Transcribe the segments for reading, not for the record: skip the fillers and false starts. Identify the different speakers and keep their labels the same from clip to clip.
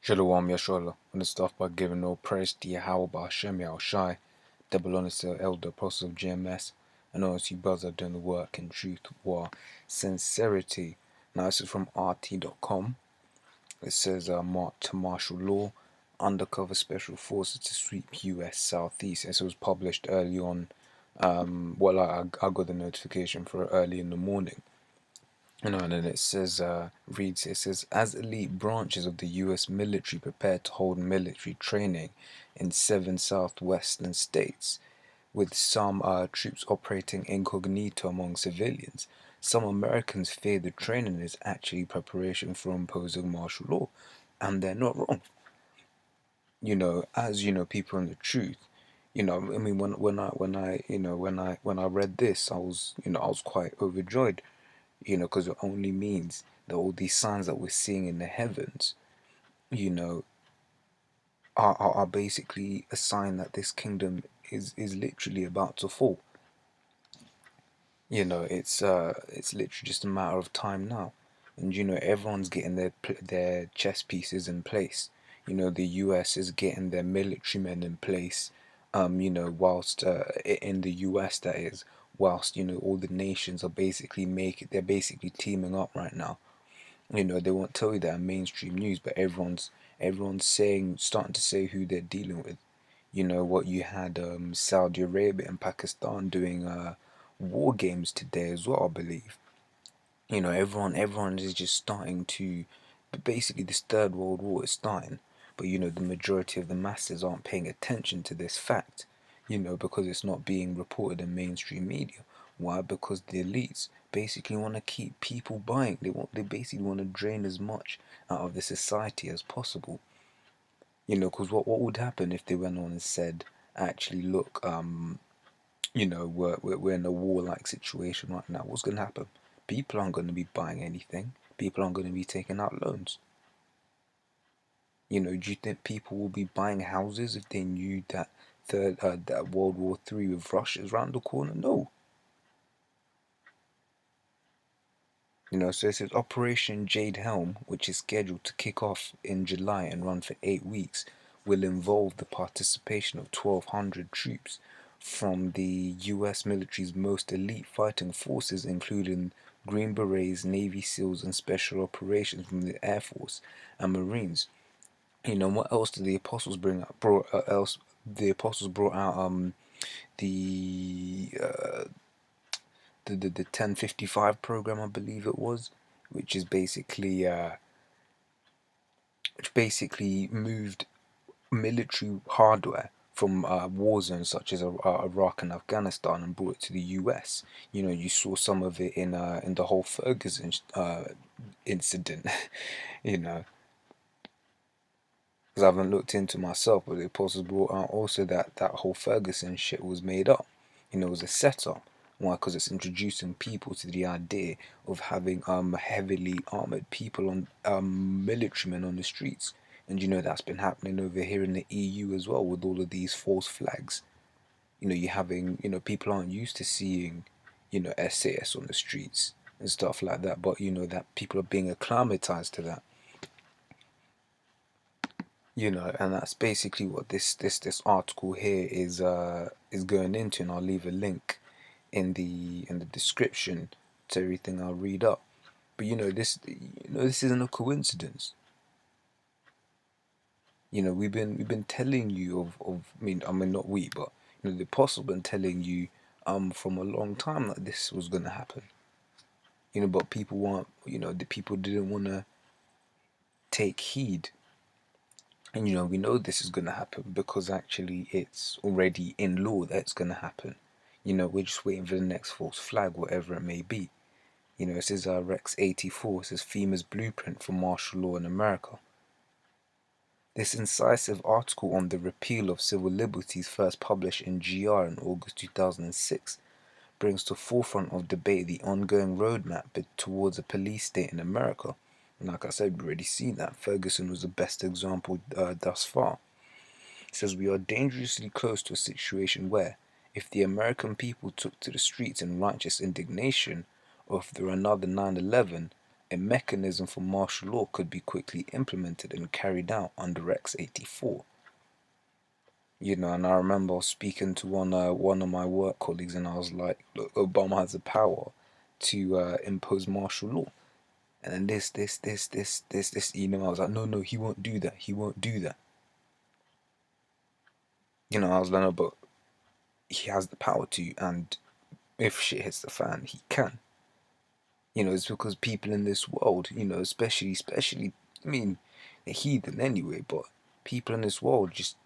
Speaker 1: Shalom Yashola. I want to start by giving all praise to Yahweh Hashem Shai, double honors to the elder apostle of GMS, and all you brothers are doing the work in truth, war, sincerity. Now this is from RT.com. It says marked to martial law, undercover special forces to sweep US Southeast. This was published early on. I got the notification for it early in the morning. And then it says, it says, as elite branches of the U.S. military prepare to hold military training in 7 southwestern states, with some troops operating incognito among civilians, some Americans fear the training is actually preparation for imposing martial law, and they're not wrong. As people in the truth. I mean, when I read this, I was quite overjoyed, because it only means that all these signs that we're seeing in the heavens, you know, are basically a sign that this kingdom is literally about to fall. It's literally just a matter of time now, and everyone's getting their chess pieces in place. The U.S. is getting their military men in place. Whilst in the U.S. that is, whilst all the nations are they're basically teaming up right now. They won't tell you that in mainstream news, but everyone's starting to say who they're dealing with. What you had Saudi Arabia and Pakistan doing war games today as well, I believe. Everyone is just starting to, but basically this third world war is starting. But the majority of the masses aren't paying attention to this fact, because it's not being reported in mainstream media. Why? Because the elites basically want to keep people buying. They basically want to drain as much out of the society as possible. Because what would happen if they went on and said, actually, look, we're in a warlike situation right now. What's going to happen? People aren't going to be buying anything. People aren't going to be taking out loans. Do you think people will be buying houses if they knew that that World War III with Russia is around the corner? No. So it says Operation Jade Helm, which is scheduled to kick off in July and run for 8 weeks, will involve the participation of 1,200 troops from the U.S. military's most elite fighting forces, including Green Berets, Navy SEALs, and Special Operations from the Air Force and Marines. What else did the apostles bring up? The apostles brought out the uh, the 1055 program, I believe it was, which is basically moved military hardware from war zones such as Iraq and Afghanistan and brought it to the US. You saw some of it in the whole Ferguson incident. you know, because I haven't looked into myself, but the apostles brought out also that whole Ferguson shit was made up. It was a setup. Why? Because it's introducing people to the idea of having heavily armored people on military men on the streets, and that's been happening over here in the EU as well with all of these false flags. You having people aren't used to seeing SAS on the streets and stuff like that, but that people are being acclimatized to that. And that's basically what this article here is going into, and I'll leave a link in the description to everything I'll read up. But this isn't a coincidence. We've been telling you of I mean not we, but the apostle been telling you from a long time that this was gonna happen. But people want the people didn't wanna take heed. And we know this is gonna happen because actually it's already in law that it's gonna happen. We're just waiting for the next false flag, whatever it may be. It says Rex 84, it says FEMA's blueprint for martial law in America. This incisive article on the repeal of civil liberties, first published in GR in August 2006, brings to forefront of debate the ongoing roadmap towards a police state in America. And like I said, we've already seen that. Ferguson was the best example thus far. It says we are dangerously close to a situation where, if the American people took to the streets in righteous indignation, or if there were another 9/11, a mechanism for martial law could be quickly implemented and carried out under X-84. And I remember speaking to one of my work colleagues, and I was like, "Look, Obama has the power to impose martial law." And then I was like, "No, no, he won't do that. He won't do that." I was like, "No, but he has the power to, and if shit hits the fan, he can." It's because people in this world, especially, I mean, the heathen anyway, but people in this world just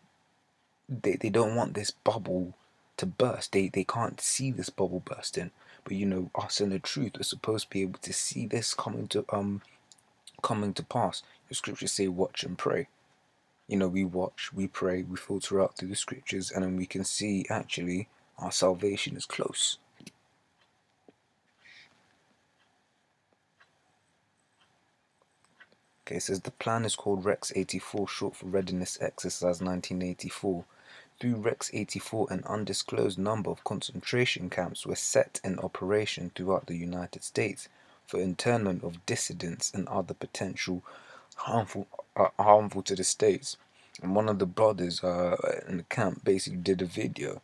Speaker 1: they don't want this bubble to burst. They can't see this bubble bursting. But us in the truth are supposed to be able to see this coming to pass. The scriptures say, "Watch and pray." We watch, we pray, we filter out through the scriptures, and then we can see actually our salvation is close. Okay, it says the plan is called Rex 84, short for Readiness Exercise 1984. Through Rex 84, an undisclosed number of concentration camps were set in operation throughout the United States for internment of dissidents and other potential harmful to the states. And one of the brothers in the camp basically did a video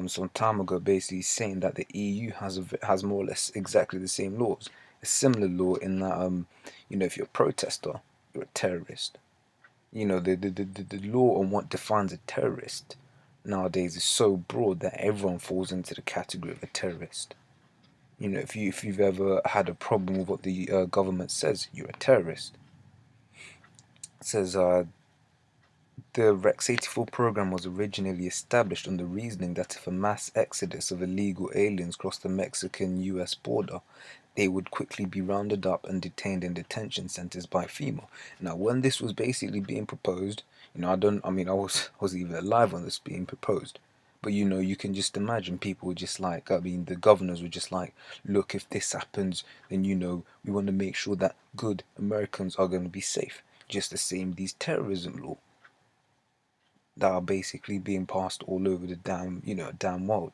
Speaker 1: some time ago, basically saying that the EU has more or less exactly the same laws. A similar law in that if you're a protester, you're a terrorist. The law on what defines a terrorist nowadays is so broad that everyone falls into the category of a terrorist. If you've ever had a problem with what the government says, you're a terrorist. It says the Rex 84 program was originally established on the reasoning that if a mass exodus of illegal aliens crossed the Mexican-US border, they would quickly be rounded up and detained in detention centers by FEMA. Now, when this was basically being proposed, I wasn't even alive when this being proposed. But you can just imagine people were just like, the governors were just like, "Look, if this happens, then we want to make sure that good Americans are going to be safe." Just the same, these terrorism law that are basically being passed all over the damn world.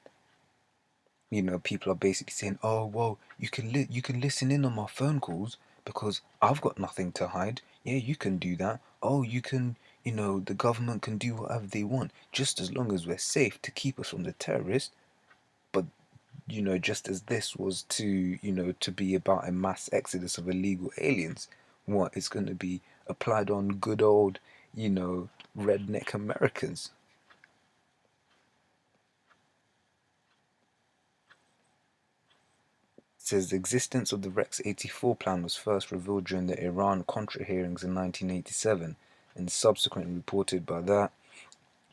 Speaker 1: People are basically saying, "Oh, well, you can listen in on my phone calls because I've got nothing to hide." Yeah, you can do that. Oh, you can, the government can do whatever they want just as long as we're safe to keep us from the terrorists. But just as this was to be about a mass exodus of illegal aliens, what is going to be applied on good old, redneck Americans? Says the existence of the Rex 84 plan was first revealed during the Iran-Contra hearings in 1987 and subsequently reported by that.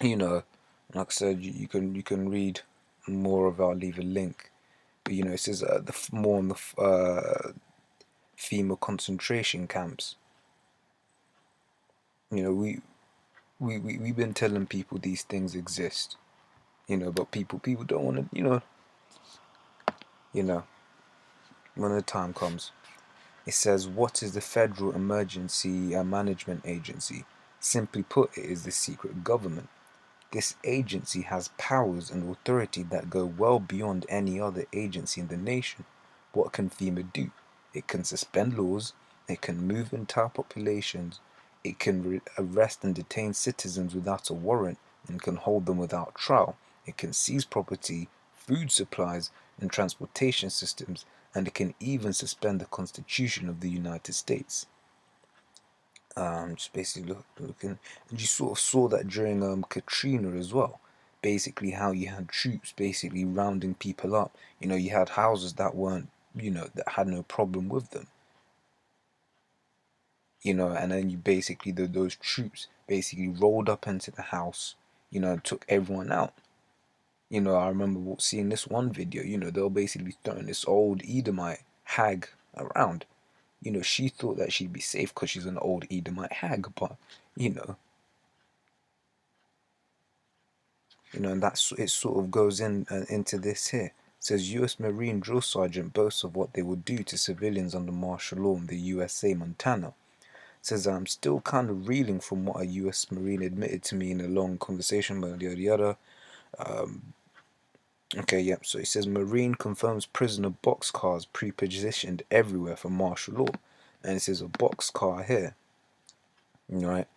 Speaker 1: Like I said, you can read more of. I'll leave a link. But it says more on the FEMA concentration camps. We've been telling people these things exist. But people don't want to. When the time comes. It says, what is the Federal Emergency Management Agency? Simply put, it is the secret government. This agency has powers and authority that go well beyond any other agency in the nation. What can FEMA do? It can suspend laws, it can move entire populations, it can arrest and detain citizens without a warrant and can hold them without trial. It can seize property, food supplies, and transportation systems, and it can even suspend the Constitution of the United States. Just basically looking, and you sort of saw that during Katrina as well. Basically, how you had troops basically rounding people up. You had houses that weren't, that had no problem with them. And then you basically those troops basically rolled up into the house, took everyone out. I remember seeing this one video. They were basically throwing this old Edomite hag around. She thought that she'd be safe because she's an old Edomite hag, but and that's it. Sort of goes into this here. It says U.S. Marine drill sergeant boasts of what they would do to civilians under martial law in the USA, Montana. It says I'm still kind of reeling from what a U.S. Marine admitted to me in a long conversation, but yada yada. Okay, yep. So it says Marine confirms prisoner boxcars pre-positioned everywhere for martial law. and it says a boxcar here, right?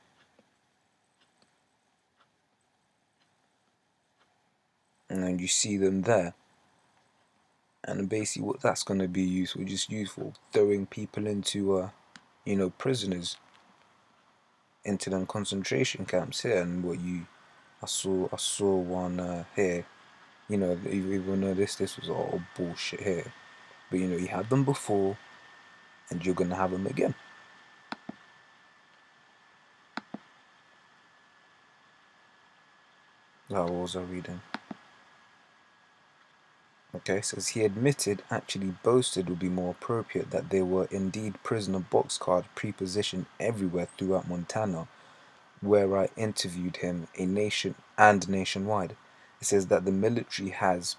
Speaker 1: And then you see them there. And basically what that's going to be used for, just used for throwing people into, prisoners into them concentration camps here. And I saw one here, even though this was all bullshit here. But, you had them before, and you're going to have them again. What was I reading? Okay, says he admitted, actually boasted would be more appropriate, that there were indeed prisoner boxcars pre-positioned everywhere throughout Montana, where I interviewed him, a nation and nationwide. It says that the military has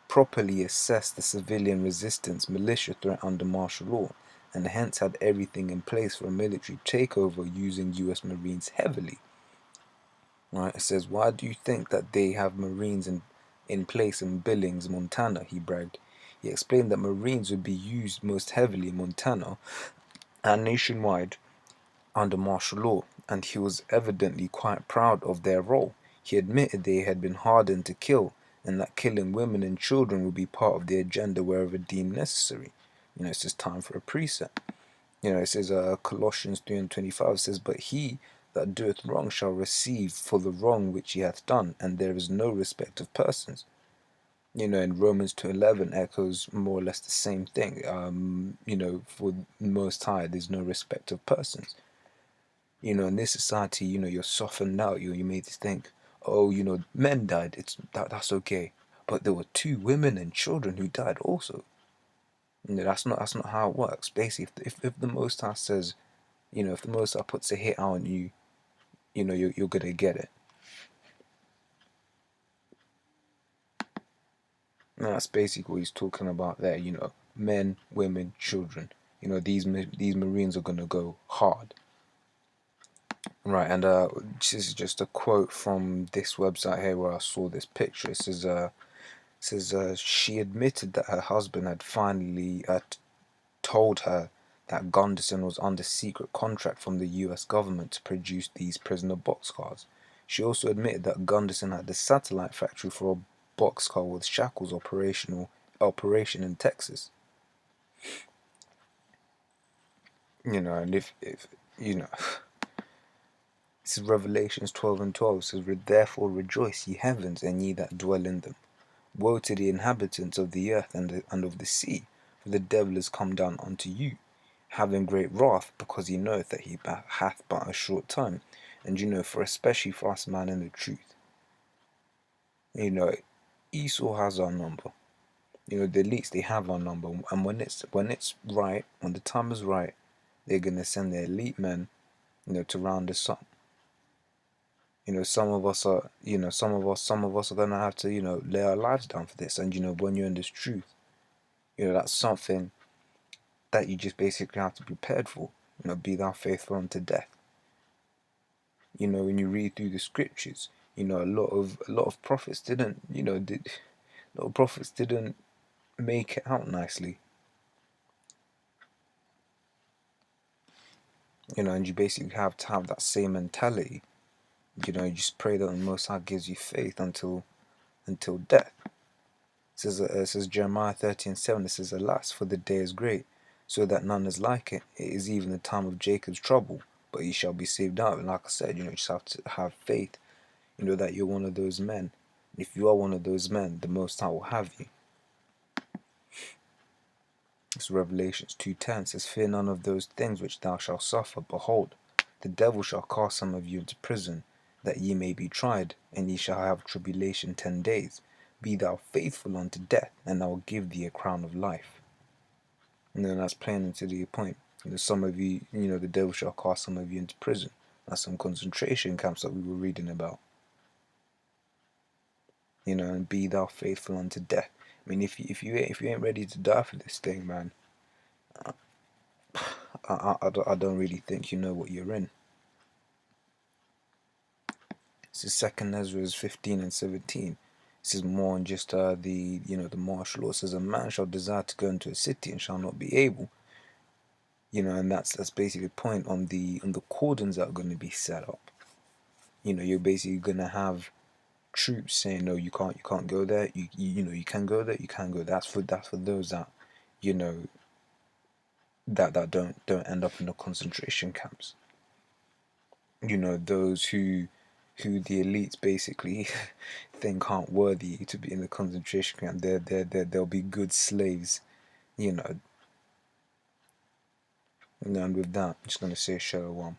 Speaker 1: properly assessed the civilian resistance militia threat under martial law, and hence had everything in place for a military takeover using US Marines heavily. Right? It says, why do you think that they have Marines in place in Billings, Montana? He bragged. He explained that Marines would be used most heavily in Montana and nationwide under martial law, and he was evidently quite proud of their role. He admitted they had been hardened to kill, and that killing women and children would be part of the agenda wherever deemed necessary. It's just time for a precept. It says Colossians 3 and 25 says, but he that doeth wrong shall receive for the wrong which he hath done, and there is no respect of persons. In Romans 2:11 echoes more or less the same thing. For Most High, there's no respect of persons. In this society, you're softened out. You made to think, oh, men died. That's okay, but there were 2 women and children who died also. That's not how it works. Basically, if the Most High says, if the Most High puts a hit out on you, you're gonna get it. And that's basically what he's talking about there. Men, women, children. These Marines are gonna go hard. Right, and this is just a quote from this website here where I saw this picture. It says she admitted that her husband had finally told her that Gunderson was under secret contract from the US government to produce these prisoner boxcars. She also admitted that Gunderson had a satellite factory for a boxcar with Shackles operation in Texas. And if this is Revelations 12 and 12 says, therefore rejoice, ye heavens, and ye that dwell in them. Woe to the inhabitants of the earth and of the sea, for the devil is come down unto you, having great wrath, because he knoweth that he hath but a short time. And for especially for us, man, in the truth, Esau has our number. The elites, they have our number, and when it's right, when the time is right, they're gonna send their elite men, to round us up. Some of us are, some of us are gonna have to, lay our lives down for this. And when you're in this truth, that's something that you just basically have to be prepared for. Be thou faithful unto death. When you read through the scriptures, a lot of prophets didn't, a lot of prophets didn't make it out nicely. And you basically have to have that same mentality. You just pray that the Most High gives you faith until death. It says Jeremiah 30:7. It says, alas, for the day is great, so that none is like it. It is even the time of Jacob's trouble, but he shall be saved out. And like I said, you just have to have faith, that you're one of those men. If you are one of those men, the Most High will have you. It's Revelations 2:10 says, fear none of those things which thou shalt suffer. Behold, the devil shall cast some of you into prison, that ye may be tried, and ye shall have tribulation 10 days. Be thou faithful unto death, and I will give thee a crown of life. And then that's plain and to the point. Some of you, the devil shall cast some of you into prison. That's some concentration camps that we were reading about. And be thou faithful unto death. I mean, if you ain't ready to die for this thing, man, I don't really think you know what you're in. This is 2 Ezra 15 and 17. This is more on just the martial law. It says, a man shall desire to go into a city and shall not be able, And that's basically the point on the cordons that are going to be set up. You're basically going to have troops saying no, you can't go there. You can go there, you can go. That's for those that you know that don't end up in the concentration camps. Those who the elites basically think aren't worthy to be in the concentration camp. They'll be good slaves. You know. And with that, I'm just gonna say shalom.